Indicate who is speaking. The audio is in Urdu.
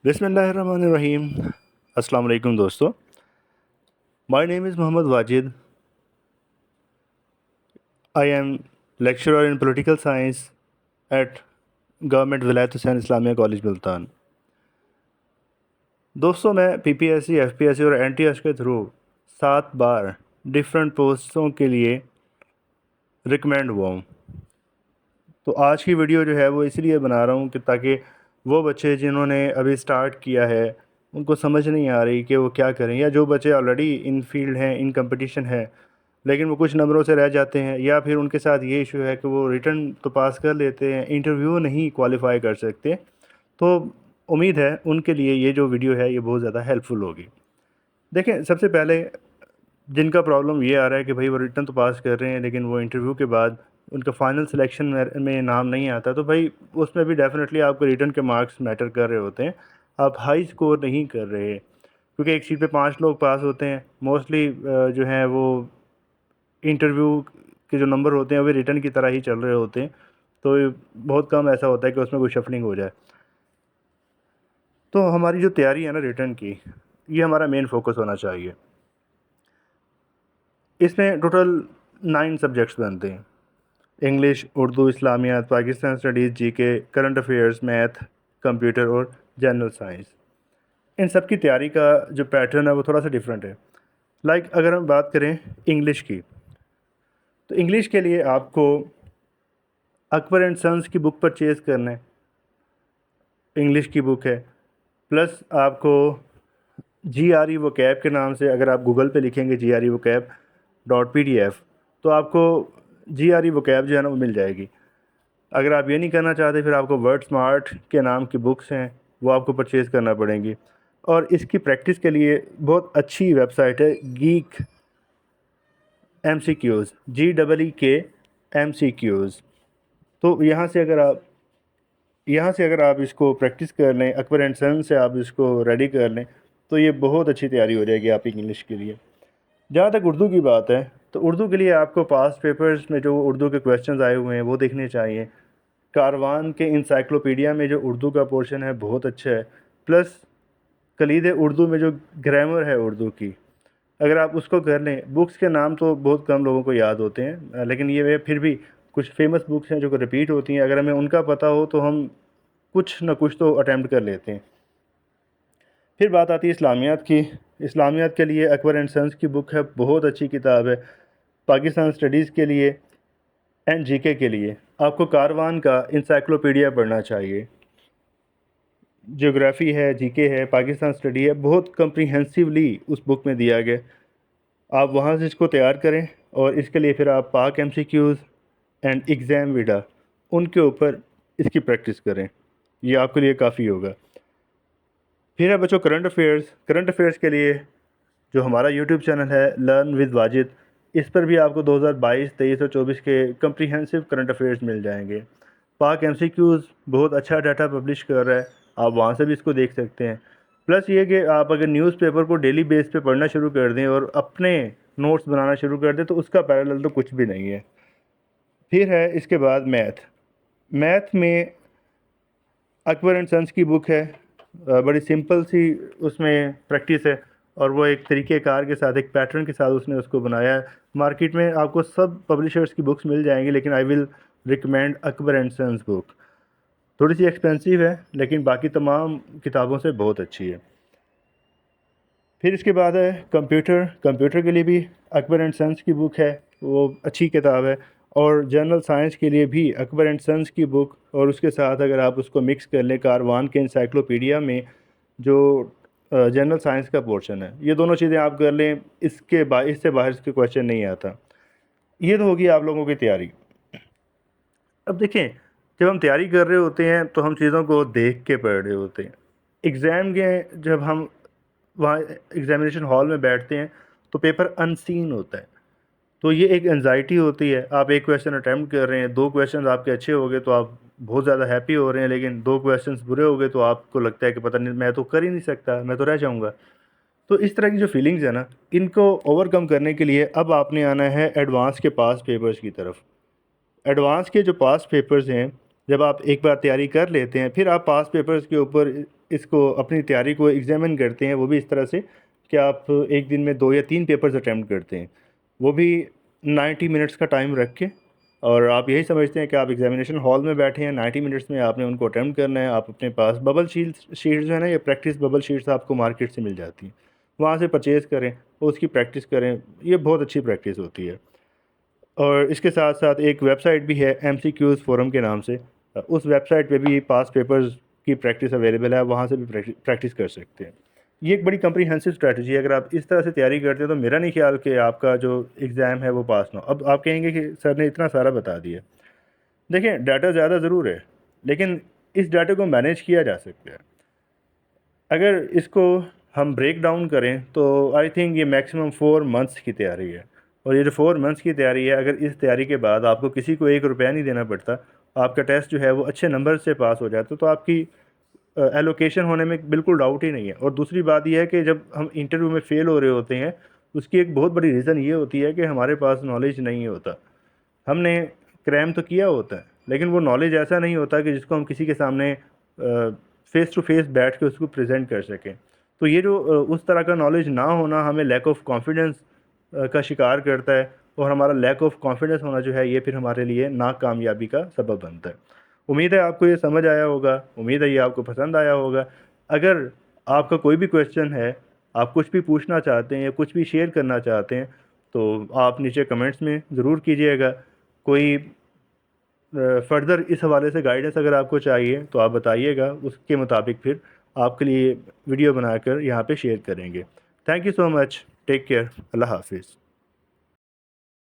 Speaker 1: بسم اللہ الرحمن الرحیم. السلام علیکم دوستو. My name is Muhammad Wajid. I am lecturer in political science at Government Wilayat Hussain Islamia College Multan. دوستو میں P P S C F P S C اور این ٹی ایس کے تھرو 7 بار ڈفرینٹ پوسٹوں کے لیے ریکمینڈ ہوا ہوں. تو آج کی ویڈیو جو ہے وہ اس لیے بنا رہا ہوں کہ تاکہ وہ بچے جنہوں نے ابھی سٹارٹ کیا ہے ان کو سمجھ نہیں آ رہی کہ وہ کیا کریں، یا جو بچے آلریڈی ان فیلڈ ہیں، ان کمپٹیشن ہے لیکن وہ کچھ نمبروں سے رہ جاتے ہیں، یا پھر ان کے ساتھ یہ ایشو ہے کہ وہ ریٹن تو پاس کر لیتے ہیں، انٹرویو نہیں کوالیفائی کر سکتے. تو امید ہے ان کے لیے یہ جو ویڈیو ہے یہ بہت زیادہ ہیلپ فل ہوگی. دیکھیں، سب سے پہلے جن کا پرابلم یہ آ رہا ہے کہ بھائی وہ ریٹن تو پاس کر رہے ہیں لیکن وہ انٹرویو کے بعد ان کا فائنل سلیکشن میں نام نہیں آتا، تو بھائی اس میں بھی ڈیفینیٹلی آپ کو ریٹن کے مارکس میٹر کر رہے ہوتے ہیں. آپ ہائی سکور نہیں کر رہے کیونکہ ایک شیٹ پہ 5 لوگ پاس ہوتے ہیں. موسٹلی جو ہیں وہ انٹرویو کے جو نمبر ہوتے ہیں وہ ریٹن کی طرح ہی چل رہے ہوتے ہیں، تو بہت کم ایسا ہوتا ہے کہ اس میں کوئی شفلنگ ہو جائے. تو ہماری جو تیاری ہے نا ریٹن کی، یہ ہمارا مین فوکس ہونا چاہیے. اس میں ٹوٹل 9 سبجیکٹس بنتے ہیں: انگلش، اردو، اسلامیات، پاکستان اسٹڈیز، جی کے، کرنٹ افیئرس، میتھ، کمپیوٹر اور جنرل سائنس. ان سب کی تیاری کا جو پیٹرن ہے وہ تھوڑا سا ڈیفرنٹ ہے. اگر ہم بات کریں انگلش کی، تو انگلش کے لیے آپ کو اکبر اینڈ سنس کی بک پرچیز کرنا ہے، انگلش کی بک ہے. پلس آپ کو جی آر ای ووکیب کے نام سے، اگر آپ گوگل پہ لکھیں گے جی آر ای ووکیب .pdf تو آپ کو جی آر ای ووکیب جو ہے نا وہ مل جائے گی. اگر آپ یہ نہیں کرنا چاہتے پھر آپ کو ورڈ سمارٹ کے نام کی بکس ہیں وہ آپ کو پرچیز کرنا پڑیں گی. اور اس کی پریکٹس کے لیے بہت اچھی ویب سائٹ ہے گیک MCQs GEEK تو یہاں سے اگر آپ اس کو پریکٹس کر لیں، اکبر اینڈ سن سے آپ اس کو ریڈی کر لیں، تو یہ بہت اچھی تیاری ہو جائے گی آپ کی انگلش کے لیے. جہاں تک اردو کی بات ہے تو اردو کے لیے آپ کو پاسٹ پیپرز میں جو اردو کے کویشچنز آئے ہوئے ہیں وہ دیکھنے چاہیے. کاروان کے انسائکلوپیڈیا میں جو اردو کا پورشن ہے بہت اچھا ہے. پلس کلید اردو میں جو گرامر ہے اردو کی، اگر آپ اس کو کر لیں. بکس کے نام تو بہت کم لوگوں کو یاد ہوتے ہیں لیکن یہ پھر بھی کچھ فیمس بکس ہیں جو کہ ریپیٹ ہوتی ہیں، اگر ہمیں ان کا پتہ ہو تو ہم کچھ نہ کچھ تو اٹیمپٹ کر لیتے ہیں. پھر بات آتی ہے اسلامیات کی. اسلامیات کے لیے اکبر اینڈ سنس کی بک ہے، بہت اچھی کتاب ہے. پاکستان اسٹڈیز کے لیے اینڈ جی کے لیے آپ کو کاروان کا انسائکلوپیڈیا پڑھنا چاہیے. جیوگرافی ہے، جی کے ہے، پاکستان اسٹڈی ہے، بہت کمپریہنسولی اس بک میں دیا گیا. آپ وہاں سے اس کو تیار کریں اور اس کے لیے پھر آپ پاک MCQs اینڈ ایگزام ویڈا ان کے اوپر اس کی پریکٹس کریں، یہ آپ کے لیے کافی ہوگا. پھر ہے بچوں کرنٹ افیئرس کے لیے جو ہمارا یوٹیوب چینل ہے لرن ود واجد، اس پر بھی آپ کو 2022، 23 اور 24 کے کمپریہنسو کرنٹ افیئرس مل جائیں گے. پاک MCQs بہت اچھا ڈیٹا پبلش کر رہا ہے، آپ وہاں سے بھی اس کو دیکھ سکتے ہیں. پلس یہ کہ آپ اگر نیوز پیپر کو ڈیلی بیس پہ پڑھنا شروع کر دیں اور اپنے نوٹس بنانا شروع کر دیں تو اس کا پیرالل تو کچھ بھی نہیں ہے. پھر ہے اس کے بعد میتھ میں اکبر اینڈ سنس کی بک ہے، بڑی سمپل سی اس میں پریکٹس ہے اور وہ ایک طریقہ کار کے ساتھ، ایک پیٹرن کے ساتھ اس نے اس کو بنایا ہے. مارکیٹ میں آپ کو سب پبلشرز کی بکس مل جائیں گی لیکن آئی ول ریکمینڈ اکبر اینڈ سنس بک. تھوڑی سی ایکسپینسیو ہے لیکن باقی تمام کتابوں سے بہت اچھی ہے. پھر اس کے بعد ہے کمپیوٹر کے لیے بھی اکبر اینڈ سنس کی بک ہے، وہ اچھی کتاب ہے. اور جنرل سائنس کے لیے بھی اکبر اینڈ سنس کی بک، اور اس کے ساتھ اگر آپ اس کو مکس کر لیں کاروان کے انسائکلوپیڈیا میں جو جنرل سائنس کا پورشن ہے، یہ دونوں چیزیں آپ کر لیں، اس سے باہر اس کے کویشچن نہیں آتا. یہ تو ہوگی آپ لوگوں کی تیاری. اب دیکھیں، جب ہم تیاری کر رہے ہوتے ہیں تو ہم چیزوں کو دیکھ کے پڑھ رہے ہوتے ہیں. ایگزام کے جب ہم وہاں ایگزامینیشن ہال میں بیٹھتے ہیں تو پیپر ان سین ہوتا ہے، تو یہ ایک انزائٹی ہوتی ہے. آپ ایک کویشچن اٹیمپٹ کر رہے ہیں، 2 کویشچنز آپ کے اچھے ہو گئے تو آپ بہت زیادہ ہیپی ہو رہے ہیں، لیکن 2 کویشچنز برے ہو گئے تو آپ کو لگتا ہے کہ پتہ نہیں میں تو کر ہی نہیں سکتا، میں تو رہ جاؤں گا. تو اس طرح کی جو فیلنگز ہیں نا، ان کو اوور کم کرنے کے لیے اب آپ نے آنا ہے ایڈوانس کے پاس پیپرز کی طرف. ایڈوانس کے جو پاس پیپرز ہیں جب آپ ایک بار تیاری کر لیتے ہیں پھر آپ پاس پیپرز کے اوپر اس کو اپنی تیاری کو ایگزامن کرتے ہیں، وہ بھی اس طرح سے کہ آپ ایک دن میں 2 یا 3 پیپرز اٹیمپٹ کرتے ہیں، وہ بھی 90 منٹس کا ٹائم رکھ کے، اور آپ یہی سمجھتے ہیں کہ آپ ایگزامینیشن ہال میں بیٹھے ہیں، 90 منٹس میں آپ نے ان کو اٹیمپٹ کرنا ہے. آپ اپنے پاس ببل شیٹس جو ہے نا، یہ پریکٹس ببل شیٹس آپ کو مارکیٹ سے مل جاتی ہیں، وہاں سے پرچیز کریں اور اس کی پریکٹس کریں. یہ بہت اچھی پریکٹس ہوتی ہے. اور اس کے ساتھ ساتھ ایک ویب سائٹ بھی ہے MCQs فورم کے نام سے، اس ویب سائٹ پہ بھی پاس پیپرز کی پریکٹس اویلیبل ہے، وہاں سے بھی پریکٹس کر سکتے ہیں. یہ ایک بڑی کمپریہنسو اسٹریٹجی ہے. اگر آپ اس طرح سے تیاری کرتے ہیں تو میرا نہیں خیال کہ آپ کا جو ایگزام ہے وہ پاس نہ ہو. اب آپ کہیں گے کہ سر نے اتنا سارا بتا دیا. دیکھیں، ڈاٹا زیادہ ضرور ہے لیکن اس ڈاٹا کو مینیج کیا جا سکتا ہے. اگر اس کو ہم بریک ڈاؤن کریں تو آئی تھنک یہ میکسیمم 4 منتھس کی تیاری ہے. اور یہ جو 4 منتھس کی تیاری ہے، اگر اس تیاری کے بعد آپ کو کسی کو 1 روپیہ نہیں دینا پڑتا، آپ کا ٹیسٹ جو ہے وہ اچھے نمبر سے پاس ہو جاتا، تو آپ کی ایلوکیشن ہونے میں بالکل ڈاؤٹ ہی نہیں ہے. اور دوسری بات یہ ہے کہ جب ہم انٹرویو میں فیل ہو رہے ہوتے ہیں، اس کی ایک بہت بڑی ریزن یہ ہوتی ہے کہ ہمارے پاس نالج نہیں ہوتا. ہم نے کریم تو کیا ہوتا ہے لیکن وہ نالج ایسا نہیں ہوتا کہ جس کو ہم کسی کے سامنے فیس ٹو فیس بیٹھ کے اس کو پریزنٹ کر سکیں. تو یہ جو اس طرح کا نالج نہ ہونا ہمیں لیک آف کانفیڈنس کا شکار کرتا ہے، اور ہمارا لیک آف کانفیڈنس ہونا جو ہے یہ پھر ہمارے لیے ناکامیابی کا سبب بنتا ہے. امید ہے آپ کو یہ سمجھ آیا ہوگا، امید ہے یہ آپ کو پسند آیا ہوگا. اگر آپ کا کوئی بھی کویشچن ہے، آپ کچھ بھی پوچھنا چاہتے ہیں یا کچھ بھی شیئر کرنا چاہتے ہیں، تو آپ نیچے کمنٹس میں ضرور کیجیے گا. کوئی فردر اس حوالے سے گائیڈنس اگر آپ کو چاہیے تو آپ بتائیے گا، اس کے مطابق پھر آپ کے لیے ویڈیو بنا کر یہاں پہ شیئر کریں گے. Thank you so much. Take care. اللہ حافظ.